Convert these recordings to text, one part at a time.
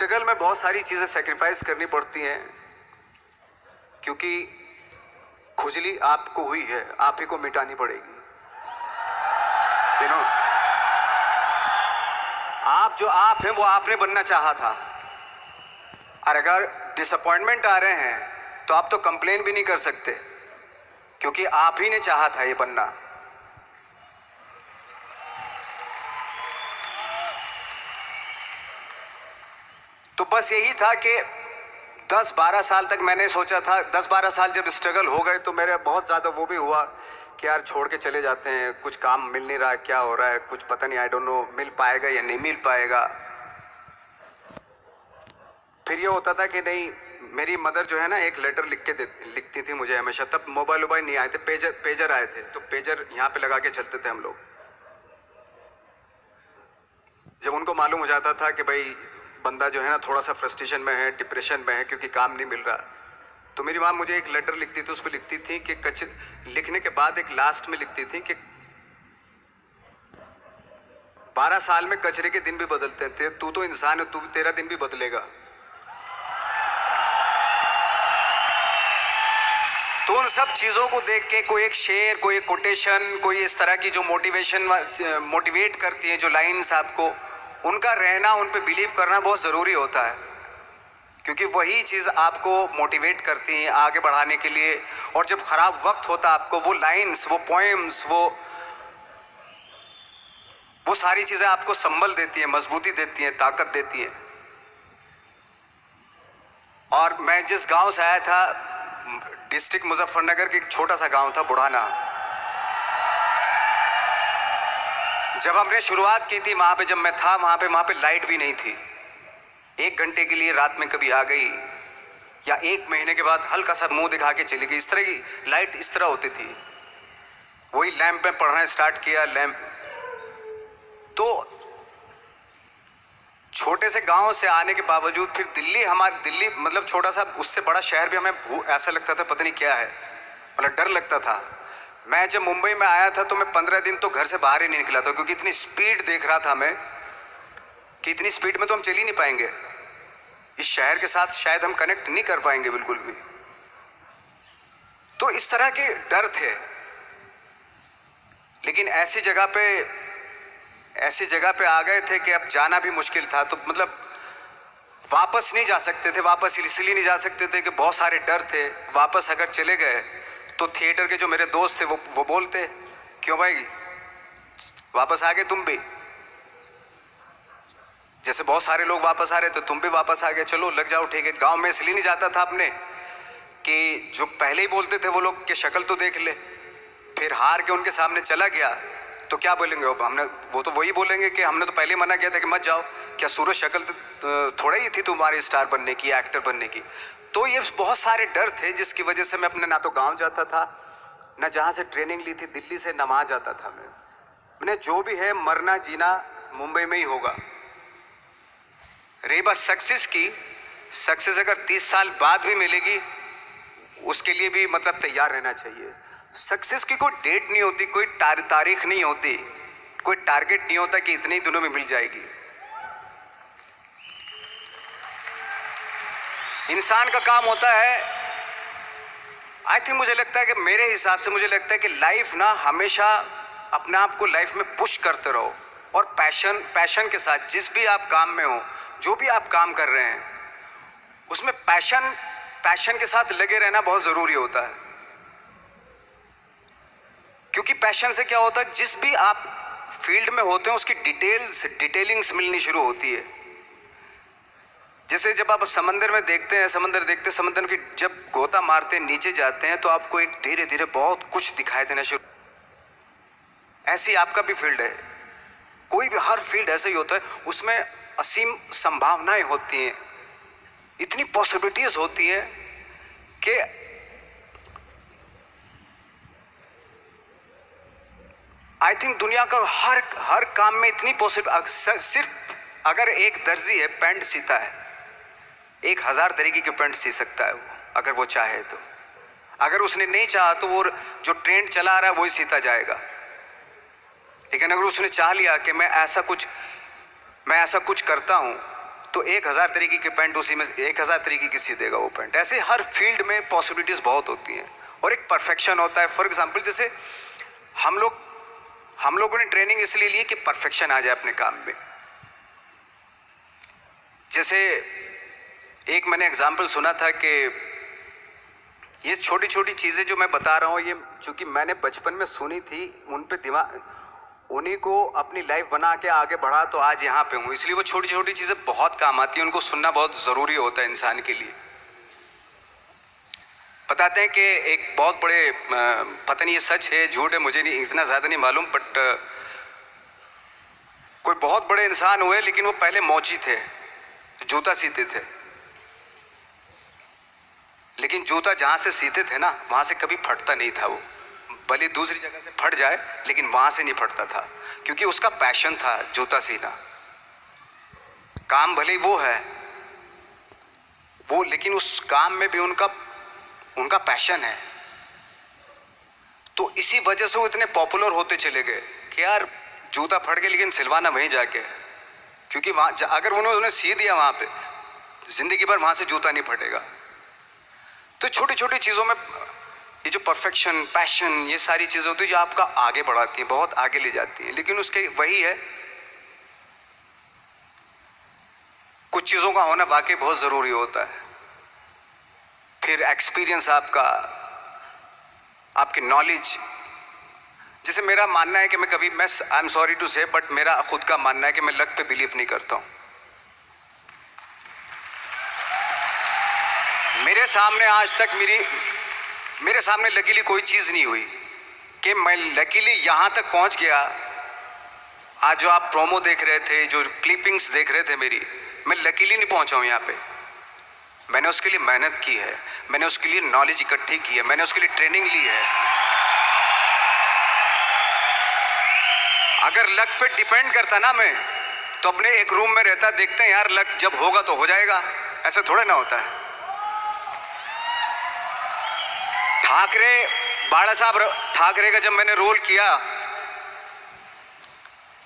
Struggle में बहुत सारी चीज़ें सेक्रीफाइस करनी पड़ती हैं, क्योंकि खुजली आपको हुई है, आप ही को मिटानी पड़ेगी। यू नो, आप जो आप हैं वो आपने बनना चाहा था, और अगर डिसअपॉइंटमेंट आ रहे हैं तो आप तो कंप्लेन भी नहीं कर सकते, क्योंकि आप ही ने चाहा था ये बनना। तो बस यही था कि 10-12 साल तक मैंने सोचा था, 10-12 साल जब स्ट्रगल हो गए तो मेरे बहुत ज़्यादा वो भी हुआ कि यार छोड़ के चले जाते हैं, कुछ काम मिल नहीं रहा है, क्या हो रहा है कुछ पता नहीं, आई डोंट नो मिल पाएगा या नहीं मिल पाएगा। फिर ये होता था कि नहीं, मेरी मदर जो है ना एक लेटर लिखती थी मुझे हमेशा। तब मोबाइल नहीं आए थे, पेजर आए थे, तो पेजर यहाँ पे लगा के चलते थे हम लोग। जब उनको मालूम हो जाता था कि भाई बंदा जो है ना थोड़ा सा फ्रस्ट्रेशन में है, डिप्रेशन में है, क्योंकि काम नहीं मिल रहा, तो मेरी माँ मुझे एक लेटर लिखती थी। उस पर लिखती थी कि लिखने के बाद एक लास्ट में लिखती थी कि 12 साल में कचरे के दिन भी बदलते थे, तू तो इंसान है, तेरा दिन भी बदलेगा। तो उन सब चीज़ों को देख के कोई एक शेर, कोई एक कोटेशन, कोई इस तरह की जो मोटिवेट करती है, जो लाइन्स आपको, उनका रहना, उन पे बिलीव करना बहुत ज़रूरी होता है, क्योंकि वही चीज़ आपको मोटिवेट करती हैं आगे बढ़ाने के लिए। और जब ख़राब वक्त होता आपको, वो लाइन्स, वो पोएम्स, वो सारी चीज़ें आपको संबल देती हैं, मजबूती देती हैं, ताकत देती हैं। और मैं जिस गांव से आया था, डिस्ट्रिक्ट मुजफ्फरनगर के एक छोटा सा गांव था बुढ़ाना। जब हमने शुरुआत की थी वहाँ पे, जब मैं था वहाँ पे लाइट भी नहीं थी। 1 घंटे के लिए रात में कभी आ गई, या 1 महीने के बाद हल्का सा मुंह दिखा के चली गई। इस तरह की लाइट इस तरह होती थी। वही लैंप में पढ़ना स्टार्ट किया, लैंप। तो छोटे से गांव से आने के बावजूद फिर दिल्ली मतलब छोटा सा, उससे बड़ा शहर भी हमें ऐसा लगता था पता नहीं क्या है, मतलब डर लगता था। मैं जब मुंबई में आया था तो मैं 15 दिन तो घर से बाहर ही नहीं निकला था, क्योंकि इतनी स्पीड देख रहा था मैं कि इतनी स्पीड में तो हम चल ही नहीं पाएंगे, इस शहर के साथ शायद हम कनेक्ट नहीं कर पाएंगे बिल्कुल भी। तो इस तरह के डर थे। लेकिन ऐसी जगह पे आ गए थे कि अब जाना भी मुश्किल था। तो मतलब वापस नहीं जा सकते थे। वापस इसलिए नहीं जा सकते थे कि बहुत सारे डर थे। वापस अगर चले गए तो थिएटर के जो मेरे दोस्त थे वो बोलते, क्यों भाई वापस आ गए तुम भी, जैसे बहुत सारे लोग वापस आ रहे तो तुम भी वापस आ गए, चलो लग जाओ, ठीक है। गांव में इसलिए नहीं जाता था अपने कि जो पहले ही बोलते थे वो लोग कि शक्ल तो देख ले, फिर हार के उनके सामने चला गया तो क्या बोलेंगे वो तो वही बोलेंगे कि हमने तो पहले मना किया था कि मत जाओ, क्या सूरज शक्ल तो थोड़ा ही थी तुम्हारी स्टार बनने की, एक्टर बनने की। तो ये बहुत सारे डर थे जिसकी वजह से मैं अपने ना तो गांव जाता था, ना जहाँ से ट्रेनिंग ली थी दिल्ली से, ना वहाँ जाता था। मैंने जो भी है मरना जीना मुंबई में ही होगा। रही बात सक्सेस की, सक्सेस अगर 30 साल बाद भी मिलेगी उसके लिए भी मतलब तैयार रहना चाहिए। सक्सेस की कोई डेट नहीं होती, कोई तारीख नहीं होती, कोई टारगेट नहीं होता कि इतने ही दिनों में मिल जाएगी। इंसान का काम होता है, आई थिंक मुझे लगता है कि मेरे हिसाब से मुझे लगता है कि लाइफ ना हमेशा अपने आप को लाइफ में पुश करते रहो, और पैशन के साथ जिस भी आप काम में हो, जो भी आप काम कर रहे हैं उसमें पैशन के साथ लगे रहना बहुत ज़रूरी होता है। क्योंकि पैशन से क्या होता है, जिस भी आप फील्ड में होते हैं उसकी डिटेलिंग्स मिलनी शुरू होती है। जैसे जब आप समंदर में देखते हैं, समंदर की जब गोता मारते हैं, नीचे जाते हैं तो आपको एक धीरे धीरे बहुत कुछ दिखाई देना शुरू। ऐसी आपका भी फील्ड है, कोई भी हर फील्ड ऐसा ही होता है, उसमें असीम संभावनाएं होती हैं, इतनी पॉसिबिलिटीज होती हैं कि आई थिंक दुनिया का हर काम में इतनी सिर्फ अगर एक दर्जी है पैंट सीता है, 1000 तरीके के पैंट सी सकता है वो, अगर वो चाहे तो। अगर उसने नहीं चाहा तो वो जो ट्रेंड चला रहा है वही सीता जाएगा। लेकिन अगर उसने चाह लिया कि मैं ऐसा कुछ करता हूँ, तो 1000 तरीके के पैंट उसी में 1000 तरीके की सी देगा वो पैंट। ऐसे हर फील्ड में पॉसिबिलिटीज़ बहुत होती हैं और एक परफेक्शन होता है। फॉर एग्जांपल जैसे हम लोगों ने ट्रेनिंग इसलिए ली कि परफेक्शन आ जाए अपने काम में। जैसे एक मैंने एग्जांपल सुना था कि ये छोटी छोटी चीज़ें जो मैं बता रहा हूँ, ये चूँकि मैंने बचपन में सुनी थी, उन पे दिमाग, उन्हीं को अपनी लाइफ बना के आगे बढ़ा तो आज यहाँ पे हूँ। इसलिए वो छोटी छोटी चीज़ें बहुत काम आती हैं, उनको सुनना बहुत ज़रूरी होता है इंसान के लिए। बताते हैं कि एक बहुत बड़े, पता नहीं ये सच है झूठ है, मुझे नहीं इतना ज़्यादा नहीं मालूम, बट कोई बहुत बड़े इंसान हुए लेकिन वो पहले मौची थे, जूता सीते थे। लेकिन जूता जहाँ से सीते थे ना वहाँ से कभी फटता नहीं था। वो भले दूसरी जगह से फट जाए लेकिन वहाँ से नहीं फटता था, क्योंकि उसका पैशन था जूता सीना। काम भले वो है वो, लेकिन उस काम में भी उनका पैशन है। तो इसी वजह से वो इतने पॉपुलर होते चले गए कि यार जूता फट गया लेकिन सिलवाना वहीं जाके है, क्योंकि वहाँ अगर उन्होंने सी दिया वहाँ पे जिंदगी भर वहाँ से जूता नहीं फटेगा। तो छोटी छोटी चीज़ों में ये जो परफेक्शन, पैशन, ये सारी चीज़ें होती है जो आपका आगे बढ़ाती हैं, बहुत आगे ले जाती हैं। लेकिन उसके वही है, कुछ चीज़ों का होना वाकई बहुत ज़रूरी होता है। फिर एक्सपीरियंस आपकी नॉलेज। जैसे मेरा मानना है कि मैं आई एम सॉरी टू से, बट मेरा खुद का मानना है कि मैं लक पे बिलीव नहीं करता हूँ। मेरे सामने आज तक मेरे सामने लकीली कोई चीज़ नहीं हुई कि मैं लकीली यहाँ तक पहुँच गया। आज जो आप प्रोमो देख रहे थे, जो क्लिपिंग्स देख रहे थे मेरी, मैं लकीली नहीं पहुँचा हूँ यहाँ पे। मैंने उसके लिए मेहनत की है, मैंने उसके लिए नॉलेज इकट्ठी की है, मैंने उसके लिए ट्रेनिंग ली है। अगर लक पे डिपेंड करता ना मैं, तो अपने एक रूम में रहता, देखते हैं यार लक जब होगा तो हो जाएगा, ऐसा थोड़ा ना होता है। बाला साहब ठाकरे का जब मैंने रोल किया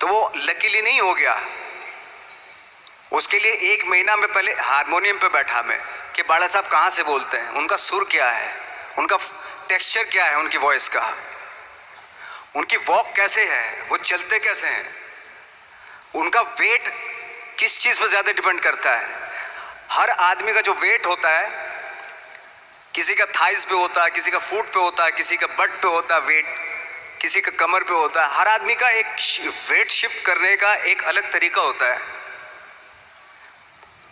तो वो लकीली नहीं हो गया। उसके लिए 1 महीना में पहले हारमोनियम पे बैठा मैं कि बाला साहब कहाँ से बोलते हैं, उनका सुर क्या है, उनका टेक्सचर क्या है, उनकी वॉइस का, उनकी वॉक कैसे है, वो चलते कैसे हैं, उनका वेट किस चीज़ पर ज़्यादा डिपेंड करता है। हर आदमी का जो वेट होता है, किसी का थाइस पे होता है, किसी का फुट पे होता है, किसी का बट पे होता है वेट, किसी का कमर पे होता है। हर आदमी का एक वेट शिफ्ट करने का एक अलग तरीका होता है।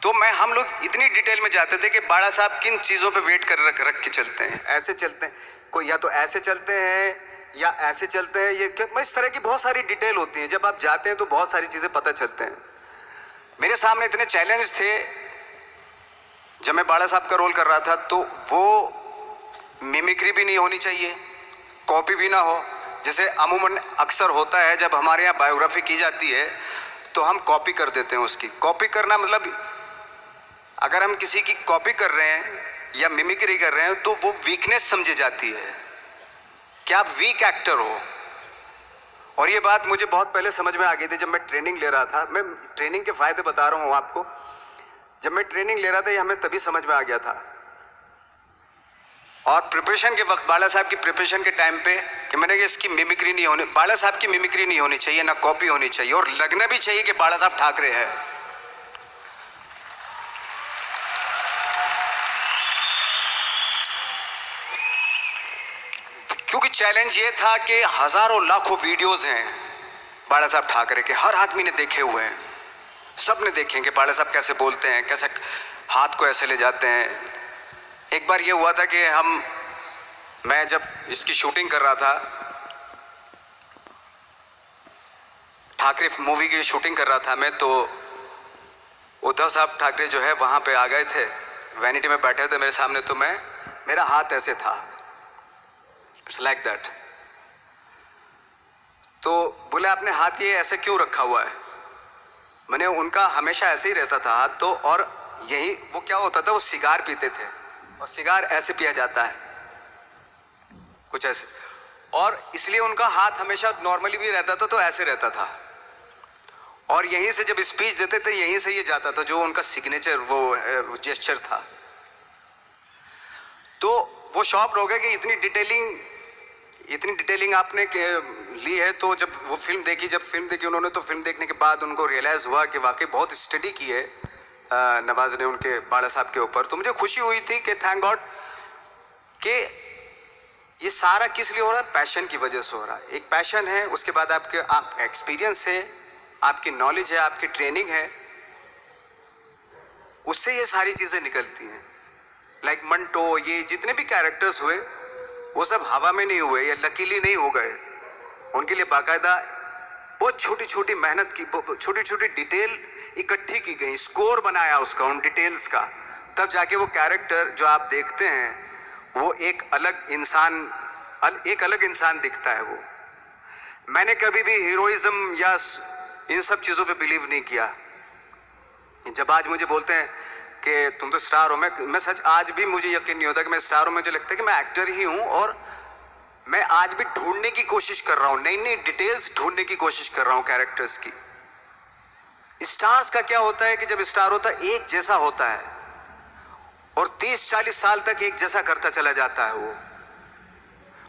तो हम लोग इतनी डिटेल में जाते थे कि बाड़ा साहब किन चीज़ों पे वेट कर रख के चलते हैं, ऐसे चलते हैं, कोई या तो ऐसे चलते हैं या ऐसे चलते हैं, ये इस तरह की बहुत सारी डिटेल होती है। जब आप जाते हैं तो बहुत सारी चीज़ें पता चलते हैं। मेरे सामने इतने चैलेंज थे जब मैं बाड़ा साहब का रोल कर रहा था, तो वो मिमिक्री भी नहीं होनी चाहिए, कॉपी भी ना हो। जैसे अमूमन अक्सर होता है जब हमारे यहाँ बायोग्राफी की जाती है तो हम कॉपी कर देते हैं। उसकी कॉपी करना मतलब अगर हम किसी की कॉपी कर रहे हैं या मिमिक्री कर रहे हैं तो वो वीकनेस समझी जाती है कि आप वीक एक्टर हो। और ये बात मुझे बहुत पहले समझ में आ गई थी जब मैं ट्रेनिंग ले रहा था। मैं ट्रेनिंग के फायदे बता रहा हूँ आपको। जब मैं ट्रेनिंग ले रहा था ये हमें तभी समझ में आ गया था। और प्रिपरेशन के वक्त, बाला साहब की प्रिपरेशन के टाइम पे, कि मैंने कि इसकी मिमिक्री नहीं होनी, बाला साहब की मिमिक्री नहीं होनी चाहिए, ना कॉपी होनी चाहिए, और लगना भी चाहिए कि बाला साहब ठाकरे है। क्योंकि चैलेंज ये था कि हजारों लाखों वीडियोस हैं बाला साहब ठाकरे के, हर आदमी ने देखे हुए हैं, सब ने देखे कि बाला साहब कैसे बोलते हैं, कैसे हाथ को ऐसे ले जाते हैं। एक बार ये हुआ था कि मैं जब इसकी शूटिंग कर रहा था, ठाकरे मूवी की शूटिंग कर रहा था मैं, तो उद्धव साहब ठाकरे जो है वहाँ पे आ गए थे, वैनिटी में बैठे थे मेरे सामने। तो मेरा हाथ ऐसे था, इट्स लाइक दैट। तो बोले आपने हाथ ये ऐसे क्यों रखा हुआ है? मैंने उनका हमेशा ऐसे ही रहता था हाथ। तो और यही वो क्या होता था, वो सिगार पीते थे और सिगार ऐसे पिया जाता है कुछ ऐसे, और इसलिए उनका हाथ हमेशा नॉर्मली भी रहता था तो ऐसे रहता था। और यहीं से जब स्पीच देते थे यहीं से ये जाता था, जो उनका सिग्नेचर वो जेस्चर था। तो वो शॉक हो गए कि इतनी डिटेलिंग आपने ली है। तो जब वो फिल्म देखी उन्होंने, तो फिल्म देखने के बाद उनको रियलाइज़ हुआ कि वाकई बहुत स्टडी की है नवाज ने उनके बाड़ा साहब के ऊपर। तो मुझे खुशी हुई थी कि थैंक गॉड कि ये सारा किस लिए हो रहा है, पैशन की वजह से हो रहा है। एक पैशन है, उसके बाद आपका एक्सपीरियंस है, आपकी नॉलेज है, आपकी ट्रेनिंग है, उससे ये सारी चीज़ें निकलती हैं। लाइक मंटो, ये जितने भी कैरेक्टर्स हुए वो सब हवा में नहीं हुए या लकीली नहीं हो गए। उनके लिए बाकायदा बहुत छोटी छोटी मेहनत की, छोटी छोटी डिटेल इकट्ठी की गई, स्कोर बनाया उसका, उन डिटेल्स का, तब जाके वो कैरेक्टर जो आप देखते हैं वो एक अलग इंसान दिखता है। वो मैंने कभी भी हीरोइज्म या इन सब चीज़ों पे बिलीव नहीं किया। जब आज मुझे बोलते हैं कि तुम तो स्टार हो, मैं सच आज भी मुझे यकीन नहीं होता कि मैं स्टार हूँ। मुझे लगता है कि मैं एक्टर ही हूँ और मैं आज भी ढूंढने की कोशिश कर रहा हूँ, नई नई डिटेल्स ढूंढने की कोशिश कर रहा हूँ कैरेक्टर्स की। स्टार्स का क्या होता है कि जब स्टार होता है एक जैसा होता है और 30-40 साल तक एक जैसा करता चला जाता है। वो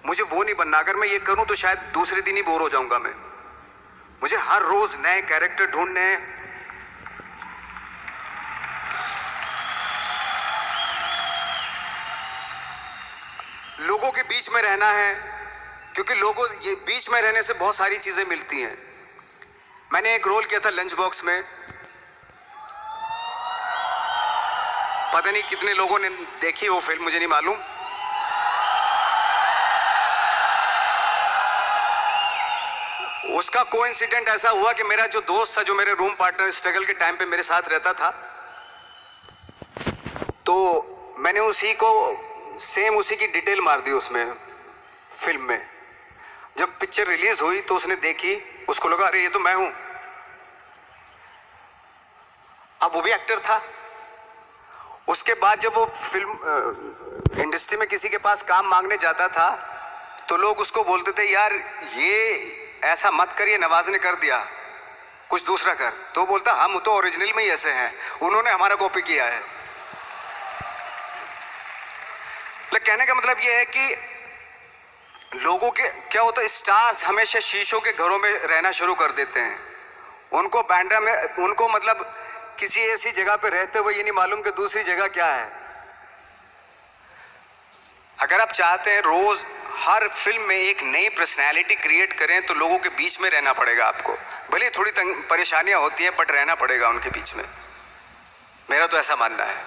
मुझे वो नहीं बनना। अगर मैं ये करूं तो शायद दूसरे दिन ही बोर हो जाऊंगा मैं। मुझे हर रोज नए कैरेक्टर ढूंढने हैं। लोगों के बीच में रहना है, क्योंकि लोगों ये बीच में रहने से बहुत सारी चीजें मिलती हैं। मैंने एक रोल किया था लंच बॉक्स में, पता नहीं कितने लोगों ने देखी वो फिल्म, मुझे नहीं मालूम। उसका कोइंसिडेंट ऐसा हुआ कि मेरा जो दोस्त था, जो मेरे रूम पार्टनर स्ट्रगल के टाइम पे मेरे साथ रहता था, तो मैंने उसी की डिटेल मार दी उसमें फिल्म में। जब पिक्चर रिलीज हुई तो उसने देखी, उसको लगा अरे ये तो मैं हूं। अब वो भी एक्टर था। उसके बाद जब वो फिल्म इंडस्ट्री में किसी के पास काम मांगने जाता था तो लोग उसको बोलते थे यार ये ऐसा मत कर, ये नवाज ने कर दिया, कुछ दूसरा कर। तो बोलता हम तो ओरिजिनल में ही ऐसे हैं, उन्होंने हमारा कॉपी किया है। कहने का मतलब ये है कि लोगों के क्या होता है, स्टार्स हमेशा शीशों के घरों में रहना शुरू कर देते हैं। उनको बांद्रा में, उनको मतलब किसी ऐसी जगह पे रहते हुए ये नहीं मालूम कि दूसरी जगह क्या है। अगर आप चाहते हैं रोज हर फिल्म में एक नई पर्सनैलिटी क्रिएट करें तो लोगों के बीच में रहना पड़ेगा आपको। भले थोड़ी परेशानियां होती हैं बट रहना पड़ेगा उनके बीच में। मेरा तो ऐसा मानना है।